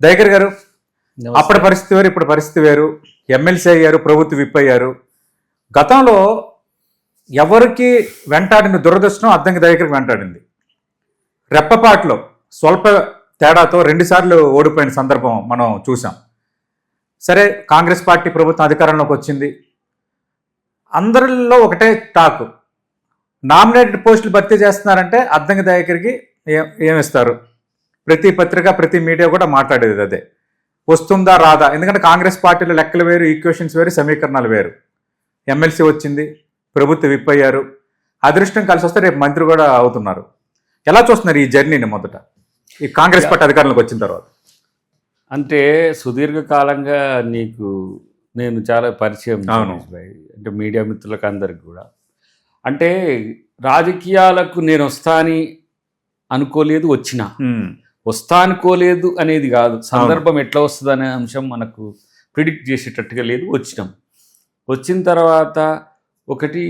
దయాకర్ గారు, నమస్తే. అప్పటి పరిస్థితి వేరు, ఇప్పుడు పరిస్థితి వేరు. ఎమ్మెల్సీ అయ్యారు, ప్రభుత్వ విప్ అయ్యారు. గతంలో ఎవరికి వెంటాడిన దురదృష్టం అద్దంకి దయాకర్కి వెంటాడింది. రెప్పపాటులో స్వల్ప తేడాతో 2 సార్లు ఓడిపోయిన సందర్భం మనం చూసాం. సరే, కాంగ్రెస్ పార్టీ ప్రభుత్వం అధికారంలోకి వచ్చింది. అందరిలో ఒకటే టాక్, నామినేటెడ్ పోస్టులు భర్తీ చేస్తున్నారంటే అద్దంకి దయాకర్కి ఏమిస్తారు? ప్రతి పత్రిక, ప్రతి మీడియా కూడా మాట్లాడేది అదే. వస్తుందా రాదా? ఎందుకంటే కాంగ్రెస్ పార్టీలో లెక్కలు వేరు, ఈక్వేషన్స్ వేరు, సమీకరణాలు వేరు. ఎమ్మెల్సీ వచ్చింది, ప్రభుత్వ విప్ అయ్యారు, అదృష్టం కలిసి వస్తే రేపు మంత్రి కూడా అవుతున్నారు. ఎలా చూస్తున్నారు ఈ జర్నీని మొదట, ఈ కాంగ్రెస్ పార్టీ అధికారంలోకి వచ్చిన తర్వాత? అంటే సుదీర్ఘకాలంగా నేను చాలా పరిచయం. అవును. అంటే మీడియా మిత్రులకు అందరికి కూడా. అంటే రాజకీయాలకు నేను వస్తాని అనుకోలేదు, వస్తా అనుకోలేదు అనేది కాదు. సందర్భం ఎట్లా వస్తుంది అనే అంశం మనకు ప్రిడిక్ట్ చేసేటట్టుగా లేదు. వచ్చిన తర్వాత ఒకటి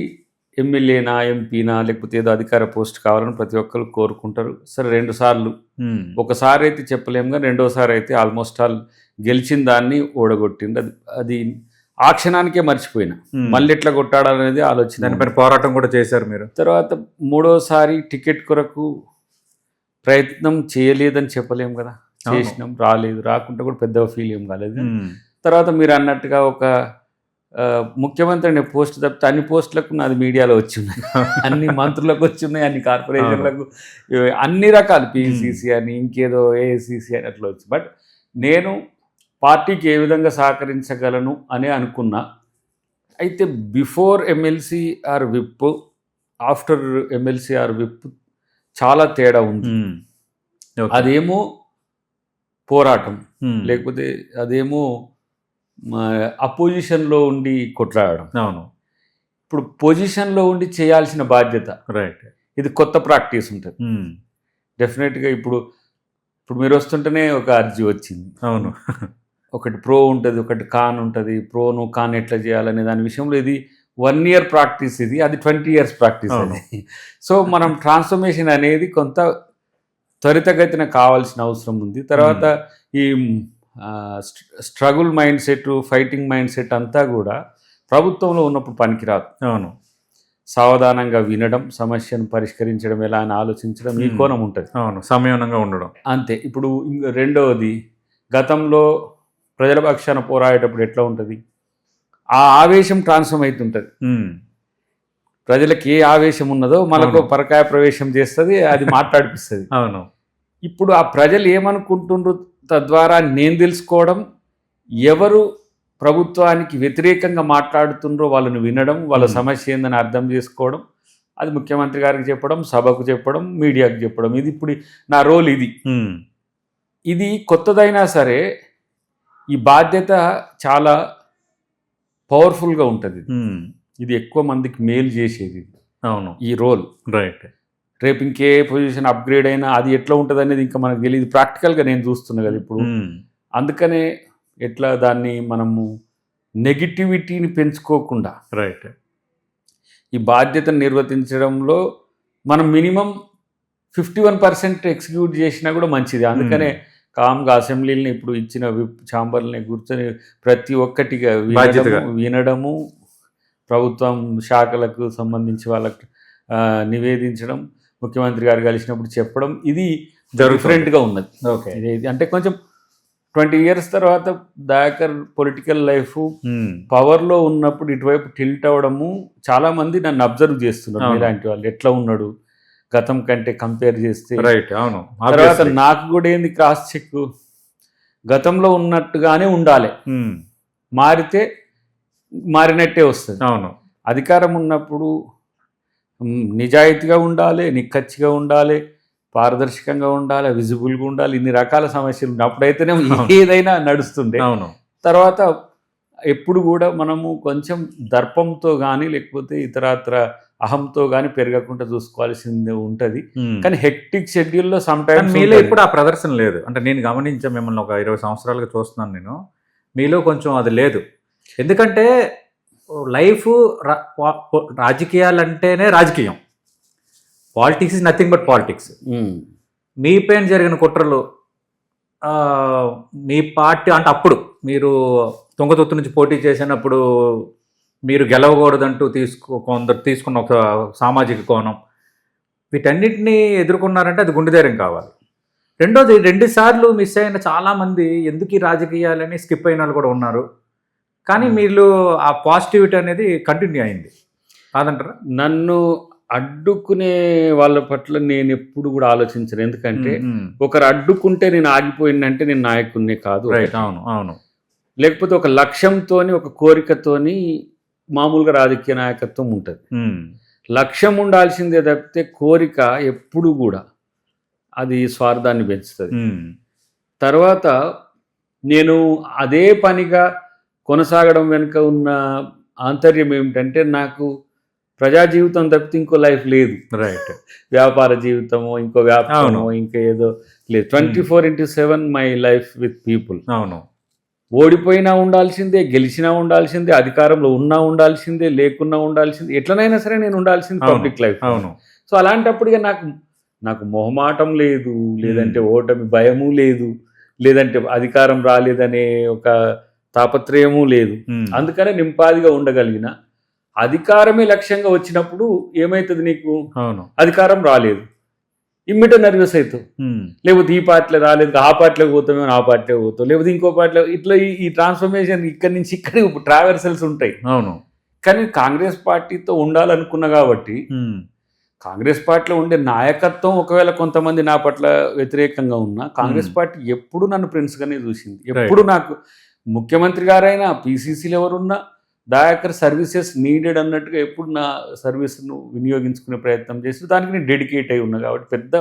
ఎమ్మెల్యేనా, ఎంపీనా, లేకపోతే ఏదో అధికార పోస్ట్ కావాలని ప్రతి ఒక్కరు కోరుకుంటారు. సరే, 2 సార్లు, ఒకసారి అయితే చెప్పలేము కానీ రెండోసారి అయితే ఆల్మోస్ట్ ఆల్ గెలిచిన దాన్ని ఓడగొట్టింది. అది ఆ క్షణానికే మర్చిపోయినా. మళ్ళీ ఎట్లా కొట్టాడనేది ఆలోచన. దానిపైన పోరాటం కూడా చేశారు మీరు. తర్వాత 3వసారి టికెట్ కొరకు ప్రయత్నం చేయలేదని చెప్పలేము కదా. చేసినాం, రాలేదు. రాకుండా కూడా పెద్దగా ఫీల్ ఏం కాలేదు. తర్వాత మీరు అన్నట్టుగా ఒక ముఖ్యమంత్రి అనే పోస్ట్ తప్పితే అన్ని పోస్టులకు నాది మీడియాలో వచ్చి ఉన్నాయి. అన్ని మంత్రులకు వచ్చి ఉన్నాయి, అన్ని కార్పొరేషన్లకు, అన్ని రకాలు, పిసిసి అని, ఇంకేదో ఏఐసిసి అని అట్లా వచ్చి. బట్ నేను పార్టీకి ఏ విధంగా సహకరించగలను అని అనుకున్నా. అయితే before MLC or whip, after MLC or whip చాలా తేడా ఉంది. అదేమో పోరాటం, లేకపోతే అదేమో అపోజిషన్లో ఉండి కొట్లాడడం. అవును. ఇప్పుడు పొజిషన్లో ఉండి చేయాల్సిన బాధ్యత, రైట్, ఇది కొత్త ప్రాక్టీస్ ఉంటుంది డెఫినెట్గా. ఇప్పుడు మీరు వస్తుంటేనే ఒక అర్జీ వచ్చింది. అవును. ఒకటి ప్రో ఉంటుంది, ఒకటి కాన్ ఉంటుంది. ప్రోను కాన్ ఎట్లా చేయాలనే దాని విషయంలో ఇది 1 year ప్రాక్టీస్, అది 20 years ప్రాక్టీస్ అది. సో మనం ట్రాన్స్ఫర్మేషన్ అనేది కొంత త్వరితగతిన కావాల్సిన అవసరం ఉంది. తర్వాత ఈ struggle mind set, fighting mind set అంతా కూడా ప్రభుత్వంలో ఉన్నప్పుడు పనికిరాదు. అవును. సావధానంగా వినడం, సమస్యను పరిష్కరించడం, ఎలా అని ఆలోచించడం, ఈ కోణం ఉంటుంది. అవును, సంయమనంగా ఉండడం అంతే. ఇప్పుడు రెండవది, గతంలో ప్రజల పక్షాన పోరాడేటప్పుడు ఎట్లా ఉంటుంది, ఆ ఆవేశం ట్రాన్స్ఫర్మ్ అవుతుంటుంది. ప్రజలకు ఏ ఆవేశం ఉన్నదో మనకు పరకాయ ప్రవేశం చేస్తుంది, అది మాట్లాడిపిస్తుంది. అవును. ఇప్పుడు ఆ ప్రజలు ఏమనుకుంటుండ్రు తద్వారా నేను తెలుసుకోవడం, ఎవరు ప్రభుత్వానికి వ్యతిరేకంగా మాట్లాడుతుండ్రో వాళ్ళని వినడం, వాళ్ళ సమస్య ఏందని అర్థం చేసుకోవడం, అది ముఖ్యమంత్రి గారికి చెప్పడం, సభకు చెప్పడం, మీడియాకు చెప్పడం. ఇది ఇప్పుడు నా రోల్. ఇది కొత్తదైనా సరే ఈ బాధ్యత చాలా పవర్ఫుల్గా ఉంటుంది. ఇది ఎక్కువ మందికి మేలు చేసేది. అవును, ఈ రోల్. రైట్. రేపు ఇంకే పొజిషన్ అప్గ్రేడ్ అయినా అది ఎట్లా ఉంటుంది అనేది ఇంకా మనకు తెలియదు. ప్రాక్టికల్గా నేను చూస్తున్నా కదా ఇప్పుడు. అందుకనే ఎట్లా దాన్ని మనము నెగిటివిటీని పెంచుకోకుండా, రైట్, ఈ బాధ్యతను నిర్వర్తించడంలో మనం మినిమం 51% ఎగ్జిక్యూట్ చేసినా కూడా మంచిది. అందుకనే కామ్గా అసెంబ్లీని ఇప్పుడు ఇచ్చిన విప్ ఛాంబర్ని కూర్చొని ప్రతి ఒక్కటిగా వినడము, ప్రభుత్వం శాఖలకు సంబంధించి వాళ్ళకు నివేదించడం, ముఖ్యమంత్రి గారు కలిసినప్పుడు చెప్పడం, ఇది డిఫరెంట్గా ఉన్నది. ఓకే. అంటే కొంచెం 20 years తర్వాత దయాకర్ పొలిటికల్ లైఫ్ పవర్లో ఉన్నప్పుడు ఇటువైపు టిల్ట్ అవ్వడము, చాలామంది నన్ను అబ్జర్వ్ చేస్తున్నారు. ఇలాంటి వాళ్ళు ఎట్లా ఉన్నాడు గతం కంటే కంపేర్ చేస్తే. రైట్. అవును. తర్వాత నాకు కూడా ఏంది క్రాస్ చెక్, గతంలో ఉన్నట్టుగానే ఉండాలి, మారితే మారినట్టే వస్తుంది. అవును. అధికారం ఉన్నప్పుడు నిజాయితీగా ఉండాలి, నిక్కచ్చిగా ఉండాలి, పారదర్శకంగా ఉండాలి, విజిబుల్గా ఉండాలి. ఇన్ని రకాల సమస్యలు ఉన్నప్పుడైతేనే ఏదైనా నడుస్తుండే. అవును. తర్వాత ఎప్పుడు కూడా మనము కొంచెం దర్పంతో కానీ లేకపోతే ఇతరత్ర అహంతో కానీ పెరగకుండా చూసుకోవాల్సింది ఉంటుంది. కానీ హెక్టిక్ షెడ్యూల్లో సమ్ టైమ్స్ మీలో ఇప్పుడు ఆ ప్రదర్శన లేదు. అంటే నేను గమనించా, మిమ్మల్ని ఒక 20 సంవత్సరాలుగా చూస్తున్నాను నేను, మీలో కొంచెం అది లేదు. ఎందుకంటే లైఫ్ రాజకీయాలు అంటేనే రాజకీయం, politics is nothing but politics. మీ పైన జరిగిన కుట్రలు, ఆ, మీ పార్టీ అంటే అప్పుడు మీరు తుంగతుర్తి నుంచి పోటీ చేసినప్పుడు మీరు గెలవకూడదంటూ కొందరు తీసుకున్న ఒక సామాజిక కోణం, వీటన్నిటిని ఎదుర్కొన్నారంటే అది గుండె ధైర్యం కావాలి. రెండోది, 2 సార్లు మిస్ అయిన చాలామంది ఎందుకు ఈ రాజకీయాలని స్కిప్ అయిన వాళ్ళు కూడా ఉన్నారు. కానీ మీరు ఆ పాజిటివిటీ అనేది కంటిన్యూ అయింది కాదంటారా? నన్ను అడ్డుకునే వాళ్ళ పట్ల నేను ఎప్పుడు కూడా ఆలోచించను. ఎందుకంటే ఒకరు అడ్డుకుంటే నేను ఆగిపోయిందంటే నేను నాయకుడినే కాదు. రైట్, అవును అవును. లేకపోతే ఒక లక్ష్యంతోని ఒక కోరికతోని మామూలుగా రాజకీయ నాయకత్వం ఉంటుంది. లక్ష్యం ఉండాల్సిందే తప్పితే కోరిక ఎప్పుడు కూడా అది స్వార్థాన్ని పెంచుతుంది. తర్వాత నేను అదే పనిగా కొనసాగడం వెనుక ఉన్న ఆంతర్యం ఏమిటంటే నాకు ప్రజా జీవితం తప్పితే ఇంకో లైఫ్ లేదు. రైట్. వ్యాపార జీవితమో ఇంకో వ్యాపారమో ఇంకా ఏదో లేదు. 24/7 మై లైఫ్ విత్ పీపుల్. అవును. ఓడిపోయినా ఉండాల్సిందే, గెలిచినా ఉండాల్సిందే, అధికారంలో ఉన్నా ఉండాల్సిందే, లేకున్నా ఉండాల్సిందే, ఎట్లనైనా సరే నేను ఉండాల్సింది పబ్లిక్ లైఫ్. అవును. సో అలాంటప్పుడు ఇక నాకు మొహమాటం లేదు, లేదంటే ఓటమి భయము లేదు, లేదంటే అధికారం రాలేదనే ఒక తాపత్రయము లేదు. అందుకనే నింపాదిగా ఉండగలిగిన. అధికారమే లక్ష్యంగా వచ్చినప్పుడు ఏమవుతుంది, నీకు అధికారం రాలేదు ఇమ్మీట నర్వస్ అవుతావు. లేకపోతే ఈ పార్టీలో రాలేదు, ఆ పార్టీలోకి పోతామేమో, ఆ పార్టీలోకి పోతావు, లేకపోతే ఇంకో పార్టీలో. ఇట్లా ఈ ట్రాన్స్ఫర్మేషన్ ఇక్కడి నుంచి ఇక్కడ ట్రావెర్సల్స్ ఉంటాయి. అవును. కానీ కాంగ్రెస్ పార్టీతో ఉండాలనుకున్నా కాబట్టి కాంగ్రెస్ పార్టీలో ఉండే నాయకత్వం ఒకవేళ కొంతమంది నా పట్ల వ్యతిరేకంగా ఉన్నా, కాంగ్రెస్ పార్టీ ఎప్పుడు నన్ను ప్రిన్స్గానే చూసింది. ఎప్పుడు నాకు ముఖ్యమంత్రి గారైనా, పీసీసీలు ఎవరున్నా, దయాకర్ సర్వీసెస్ నీడెడ్ అన్నట్టుగా ఎప్పుడు నా సర్వీస్ను వినియోగించుకునే ప్రయత్నం చేసి దానికి నేను డెడికేట్ అయి ఉన్నా కాబట్టి పెద్ద